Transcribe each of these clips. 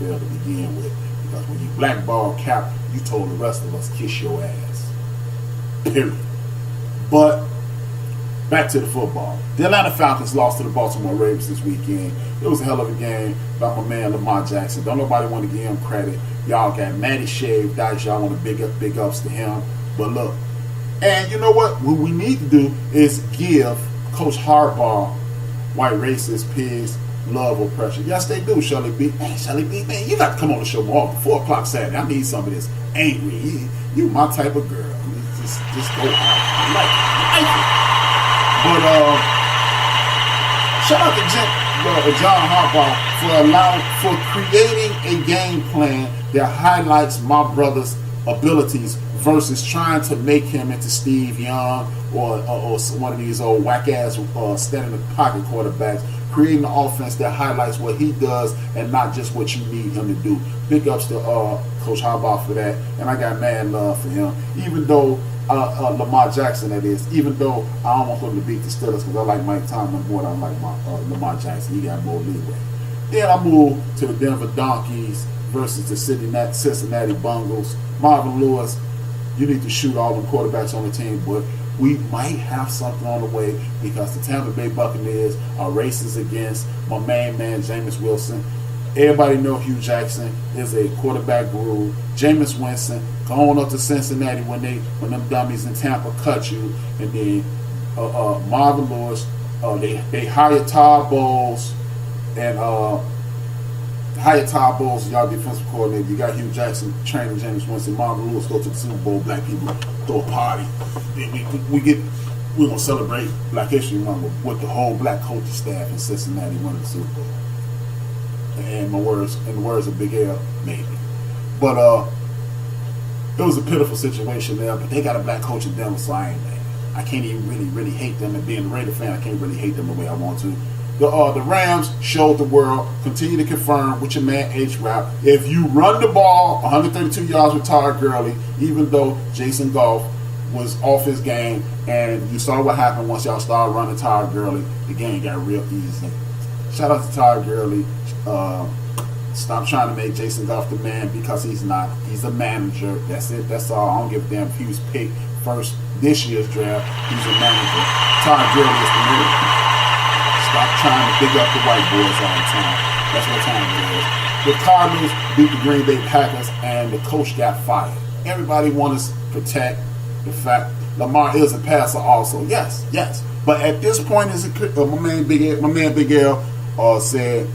to begin with. Because when you blackball Cap, you told the rest of us, kiss your ass. Period. But back to the football. The Atlanta Falcons lost to the Baltimore Ravens this weekend. It was a hell of a game by my man Lamar Jackson. Don't nobody want to give him credit. Y'all got Matty Shaved Dice. Y'all want to big ups to him. But look, and you know what? What we need to do is give Coach Harbaugh, white racist pigs, love or pressure. Yes, they do, Shelly B. Hey, Shelly B, man, you got to come on the show more. 4 o'clock Saturday. I need some of this angry. You my type of girl. Just go out. I like it. But shout out to John Harbaugh for creating a game plan that highlights my brother's abilities versus trying to make him into Steve Young or one of these old whack ass stand in the pocket quarterbacks. Creating an offense that highlights what he does and not just what you need him to do. Big ups to Coach Harbaugh for that, and I got mad love for him. Even though Lamar Jackson, that is, even though I don't want him to beat the Steelers because I like Mike Tomlin more than I like Lamar Jackson. He got more leeway. Then I moved to the Denver Donkeys versus the Cincinnati Bengals. Marvin Lewis, you need to shoot all the quarterbacks on the team, but we might have something on the way because the Tampa Bay Buccaneers are racist against my main man, Jameis Wilson. Everybody know Hugh Jackson is a quarterback guru. Jameis Winston, going up to Cincinnati when them dummies in Tampa cut you. And then Marvin Lewis, they hired Todd Bowles and y'all defensive coordinator. You got Hugh Jackson training Jameis Winston. Marvin Lewis go to the Super Bowl. Black people throw a party. We're gonna celebrate Black History Month with the whole black coaching staff in Cincinnati winning the Super Bowl. And the words of Big L, maybe. But it was a pitiful situation there. But they got a black coach in Denver, so I can't even really hate them. And being a Raider fan, I can't really hate them the way I want to. The Rams showed the world, continue to confirm with your man H-Rap. If you run the ball 132 yards with Todd Gurley, even though Jason Goff was off his game, and you saw what happened once y'all started running Todd Gurley, the game got real easy. Shout out to Todd Gurley. Stop trying to make Jason Goff the man because he's not. He's a manager. That's it. That's all. I don't give a damn if he was picked first this year's draft. He's a manager. Todd Gurley is the man. Stop trying to big up the white boys all the time. That's what time it is. The Cardinals beat the Green Bay Packers and the coach got fired. Everybody wants to protect the fact Lamar is a passer also. Yes. But at this point, my man Big L said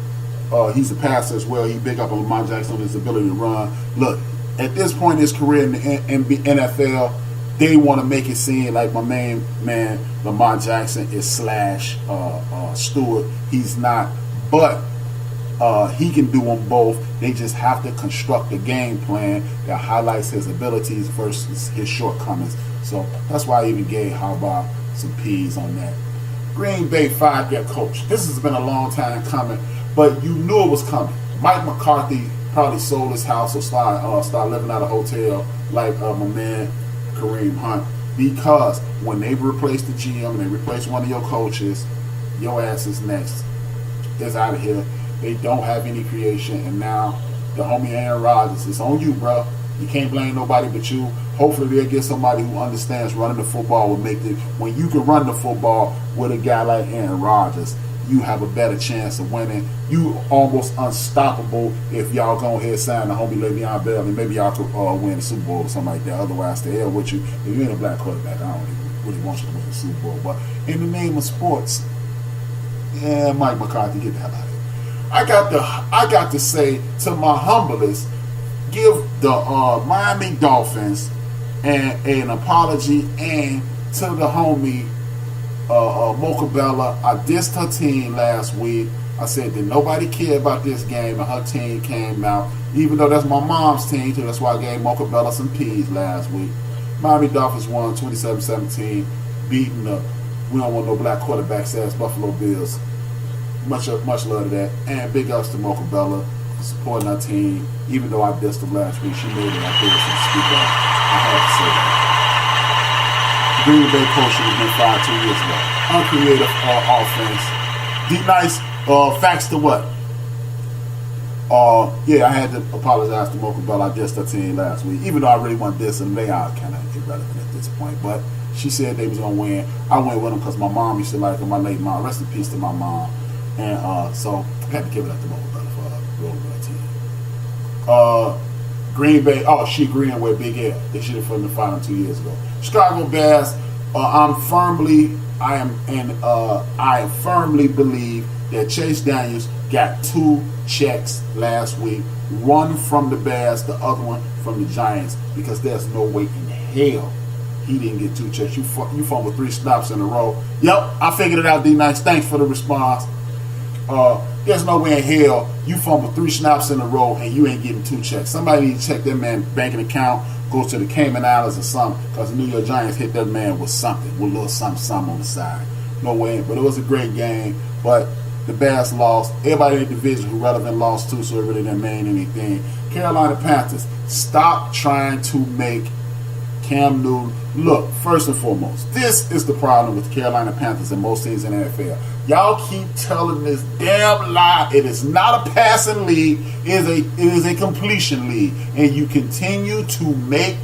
he's a passer as well. He big up on Lamar Jackson on his ability to run. Look, at this point in his career in the NFL, they want to make it seem like my main man Lamar Jackson is / Stewart. He's not, but he can do them both. They just have to construct a game plan that highlights his abilities versus his shortcomings. So that's why I even gave Harbaugh some P's on that. Green Bay fired their coach. This has been a long time coming, but you knew it was coming. Mike McCarthy probably sold his house or start living at a hotel like my man Kareem Hunt, because when they replace the GM and they replace one of your coaches, your ass is next. It's out of here. They don't have any creation, and now the homie Aaron Rodgers, it's on you, bro. You can't blame nobody but you. Hopefully they'll get somebody who understands running the football will make it. When you can run the football with a guy like Aaron Rodgers, you have a better chance of winning. You almost unstoppable if y'all go ahead and sign the homie Le'Veon Bell, and maybe y'all could win the Super Bowl or something like that. Otherwise, to hell with you. If you ain't a black quarterback, I don't even really want you to win the Super Bowl. But in the name of sports, yeah, Mike McCarthy, get the hell out of here. I got to say to my humblest, give the Miami Dolphins an apology, and to the homie Mocha Bella. I dissed her team last week. I said that nobody cared about this game, and her team came out. Even though that's my mom's team too, that's why I gave Mocha Bella some P's last week. Miami Dolphins won 27-17, beating the we don't want no black quarterbacks ass Buffalo Bills. Much love to that, and big ups to Mocha Bella for supporting our team. Even though I dissed her last week, she made it out there to speak up. I had to say that. Green Bay coach should have been fired 2 years ago. Uncreative offense. D-Nice, facts to what? Yeah, I had to apologize to Mocha Bell. I dissed her team last week, even though I really want this, and they are kind of irrelevant at this point. But she said they was gonna win. I went with them because my mom used to like them. My late mom, rest in peace to my mom, and so I had to give it up to Mocha Bell for rolling with that team. Green Bay. Oh, she agreeing with Big L. They should have won the final 2 years ago. Chicago Bears. I firmly believe that Chase Daniels got 2 checks last week. One from the Bears, the other one from the Giants, because there's no way in hell he didn't get 2 checks. You fumbled 3 snaps in a row. Yep, I figured it out, D-Nice. Thanks for the response. There's no way in hell you fumble 3 snaps in a row and you ain't getting 2 checks. Somebody need to check that man banking account, go to the Cayman Islands or something, because the New York Giants hit that man with something, with a little something on the side. No way, but it was a great game. But the Bears lost. Everybody in the division who relevant lost too, so it really didn't mean anything. Carolina Panthers, stop trying to make Cam Newton. Look, first and foremost, this is the problem with the Carolina Panthers and most teams in the NFL. Y'all keep telling this damn lie. It is not a passing league. It is a completion league. And you continue to make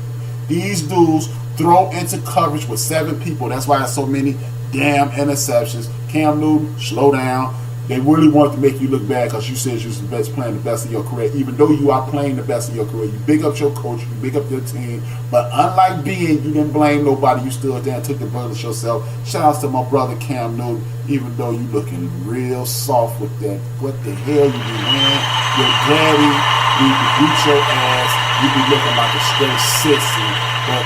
these dudes throw into coverage with 7 people. That's why there's so many damn interceptions. Cam Newton, slow down. They really wanted to make you look bad because you said you was the best, playing the best of your career. Even though you are playing the best of your career, you big up your coach, you big up your team. But unlike being, you didn't blame nobody. You stood there and took the bullets yourself. Shout out to my brother Cam Newton. Even though you looking real soft with that, what the hell you be wearing? Your daddy need to beat your ass. You be looking like a straight sissy. But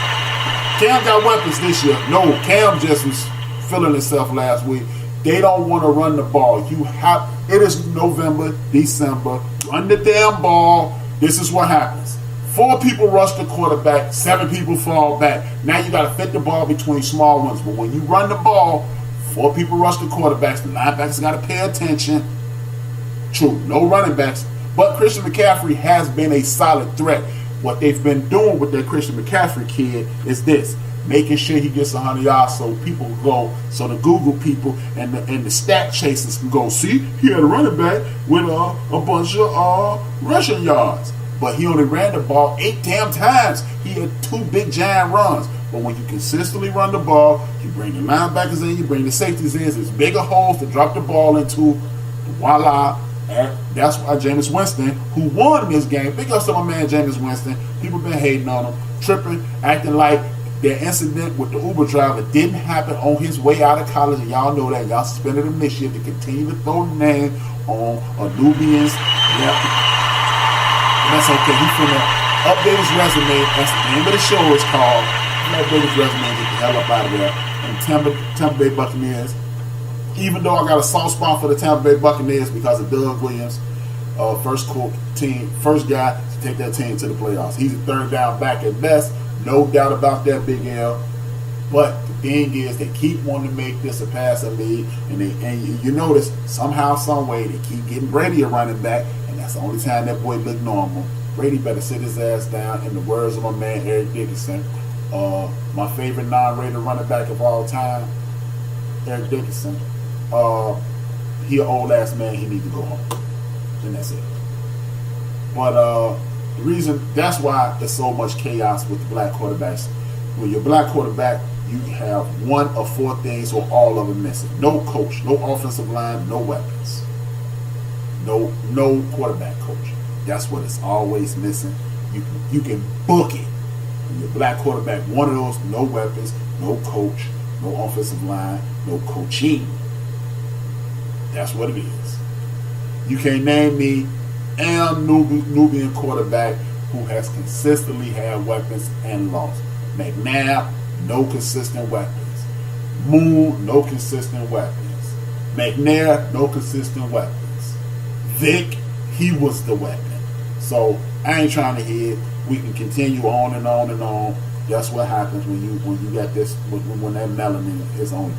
Cam got weapons this year. No, Cam just was feeling himself last week. They don't want to run the ball. It is November, December. Run the damn ball. This is what happens. 4 people rush the quarterback, 7 people fall back. Now you got to fit the ball between small ones. But when you run the ball, 4 people rush the quarterbacks. The linebackers got to pay attention. True, no running backs. But Christian McCaffrey has been a solid threat. What they've been doing with that Christian McCaffrey kid is this. Making sure he gets 100 yards so people can go, so the Google people and the stat chasers can go, see, he had a running back with a bunch of rushing yards. But he only ran the ball 8 damn times. He had 2 big giant runs. But when you consistently run the ball, you bring the linebackers in, you bring the safeties in, there's bigger holes to drop the ball into. Voila. And that's why Jameis Winston, who won this game, big up to my man Jameis Winston, people been hating on him, tripping, acting like their incident with the Uber driver didn't happen on his way out of college, and y'all know that. Y'all suspended him this year to continue to throw the name on a Nubians. Yeah. And that's okay. He's finna update his resume. That's the name of the show is called. Update his resume and get the hell up out of there. And Tampa Bay Buccaneers, even though I got a soft spot for the Tampa Bay Buccaneers because of Doug Williams, first guy to take that team to the playoffs. He's a 3rd down back at best. No doubt about that, Big L. But the thing is, they keep wanting to make this a passing league, and you notice somehow, some way, they keep getting Brady a running back, and that's the only time that boy look normal. Brady better sit his ass down. In the words of my man Eric Dickerson, my favorite non-rated running back of all time, Eric Dickerson. He an old ass man. He need to go home, and that's it. But the reason, that's why there's so much chaos with the black quarterbacks. When you're a black quarterback, you have 1 of 4 things or all of them missing. No coach, no offensive line, no weapons. No quarterback coach. That's what it's always missing. You can book it. When you're a black quarterback, 1 of those, no weapons, no coach, no offensive line, no coaching. That's what it is. You can't name me Nubian quarterback who has consistently had weapons and lost. McNabb, no consistent weapons. Moon, no consistent weapons. McNair, no consistent weapons. Vic, he was the weapon. So I ain't trying to hit. We can continue on and on and on. That's what happens when you got this, when that melanin is on you.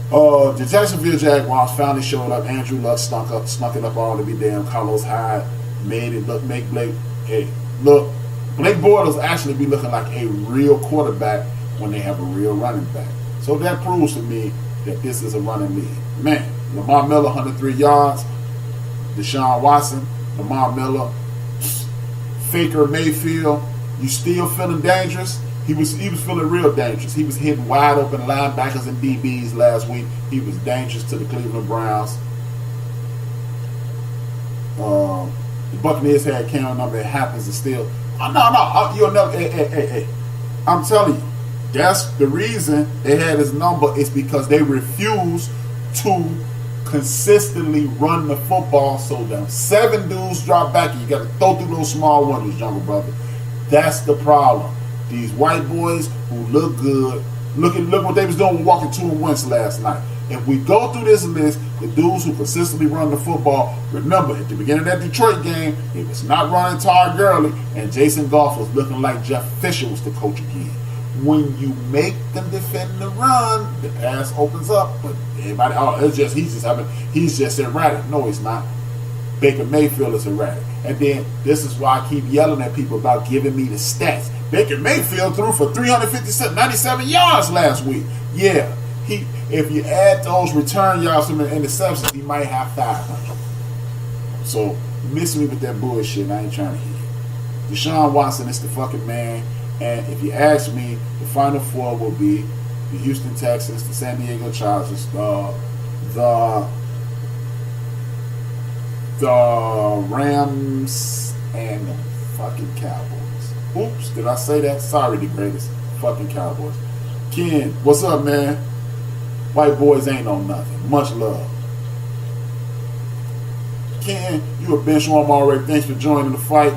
The Jacksonville Jaguars finally showed up. Andrew Luck snuck it up all to be damn. Carlos Hyde made it make Blake. Hey, look, Blake Bortles actually be looking like a real quarterback when they have a real running back. So that proves to me that this is a running league. Man, Lamar Miller, 103 yards. Deshaun Watson, Lamar Miller, Faker Mayfield, you still feeling dangerous? He was feeling real dangerous. He was hitting wide open linebackers and DBs last week. He was dangerous to the Cleveland Browns. The Buccaneers had Cam number. It happens to still. You'll never. Hey. I'm telling you, that's the reason they had his number is because they refused to consistently run the football. So them 7 dudes drop back, and you got to throw through those small windows, younger brother. That's the problem. These white boys who look good, look what they was doing with walking 2 and Wentz last night. If we go through this list, the dudes who consistently run the football, remember at the beginning of that Detroit game, it was not running Todd Gurley, and Jason Goff was looking like Jeff Fisher was the coach again. When you make them defend the run, the pass opens up, but everybody, he's just erratic. No, he's not. Baker Mayfield is erratic. And then this is why I keep yelling at people about giving me the stats. Baker Mayfield threw for 97 yards last week. Yeah, if you add those return yards from the interceptions, he might have 500. So miss me with that bullshit. I ain't trying to hear it. Deshaun Watson is the fucking man. And if you ask me, the Final Four will be the Houston Texans, the San Diego Chargers, the Rams, and the fucking Cowboys. Oops, did I say that? Sorry, the greatest fucking Cowboys. Ken, what's up, man? White boys ain't on nothing. Much love. Ken, you a bench warm already. Thanks for joining the fight.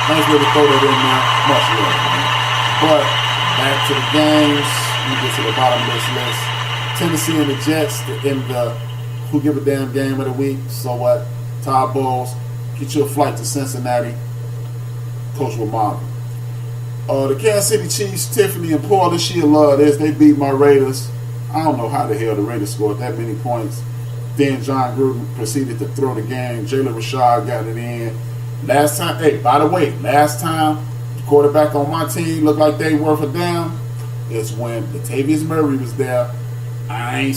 Nice way to throw that in there. Much love, man. But back to the games. Let me get to the bottom of this list. Tennessee and the Jets in the Who Give a Damn game of the week. So what? Todd Bowles, get you a flight to Cincinnati. Coach will model. The Kansas City Chiefs, Tiffany and Porter, she'll love this. They beat my Raiders. I don't know how the hell the Raiders scored that many points. Then John Gruden proceeded to throw the game. Jalen Rashad got it in. Last time the quarterback on my team looked like they worth a damn is when Latavius Murray was there. I am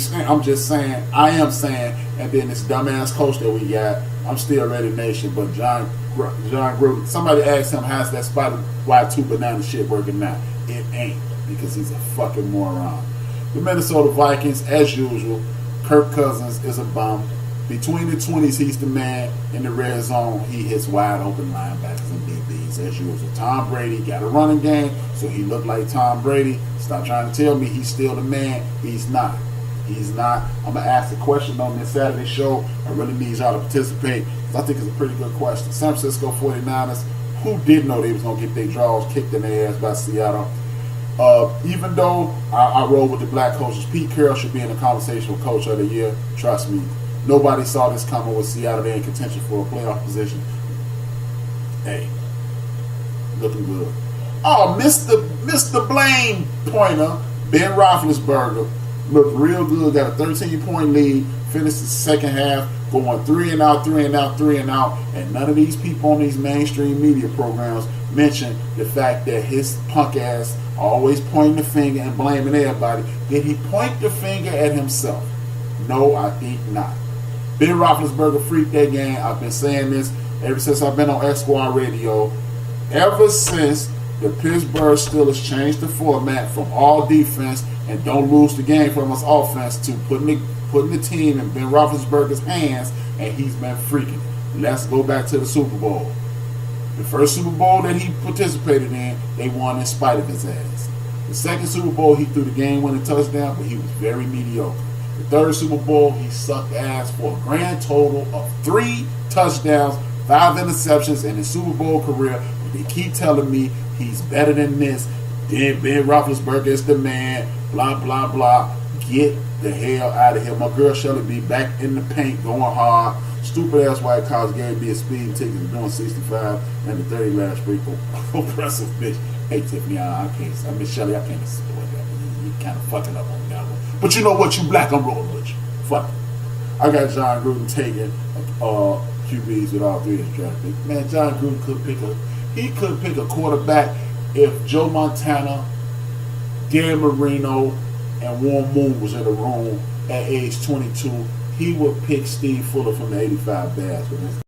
saying, and then this dumbass coach that we got, I'm still Ready Nation, but John Gruden, somebody asked him, how's that spot wide 2 banana shit working now? It ain't, because he's a fucking moron. The Minnesota Vikings, as usual, Kirk Cousins is a bum. Between the 20s, he's the man. In the red zone, he hits wide open linebackers and DBs as usual. Tom Brady got a running game, so he looked like Tom Brady. Stop trying to tell me he's still the man. He's not. He's not. I'm going to ask a question on this Saturday show. I really need y'all to participate because I think it's a pretty good question. San Francisco 49ers, who did know they was going to get their draws kicked in their ass by Seattle? Even though I roll with the black coaches, Pete Carroll should be in the conversation with Coach of the Year. Trust me. Nobody saw this coming with Seattle. They're in contention for a playoff position. Hey, looking good. Oh, Mr. Blame Pointer, Ben Roethlisberger, looked real good. Got a 13-point lead. Finished the second half, going 3 and out, and none of these people on these mainstream media programs mention the fact that his punk ass always pointing the finger and blaming everybody. Did he point the finger at himself? No, I think not. Ben Roethlisberger freaked that game. I've been saying this ever since I've been on X Squad Radio. Ever since the Pittsburgh Steelers changed the format from all defense and don't lose the game from us offense to putting the team in Ben Roethlisberger's hands, and he's been freaking. Let's go back to the Super Bowl. The first Super Bowl that he participated in, they won in spite of his ass. The second Super Bowl, he threw the game-winning touchdown, but he was very mediocre. The third Super Bowl, he sucked ass for a grand total of 3 touchdowns, 5 interceptions in his Super Bowl career. But they keep telling me he's better than this. Then Ben Roethlisberger is the man. Blah, blah, blah. Get the hell out of here. My girl Shelly be back in the paint going hard. Stupid ass white college gave me a speeding ticket doing 65 and the 30 last week. Oppressive bitch. Hey Tiffany, I can't. I mean Shelly, I can't support that. You kind of fucking up on that one. But you know what? You black, I'm rolling with you. Fuck it. I got John Gruden taking QBs with all 3 of his draft picks. Man, John Gruden could pick a quarterback if Joe Montana, Dan Marino, and Warren Moon was in the room at age 22. he would pick Steve Fuller from the '85 Bears.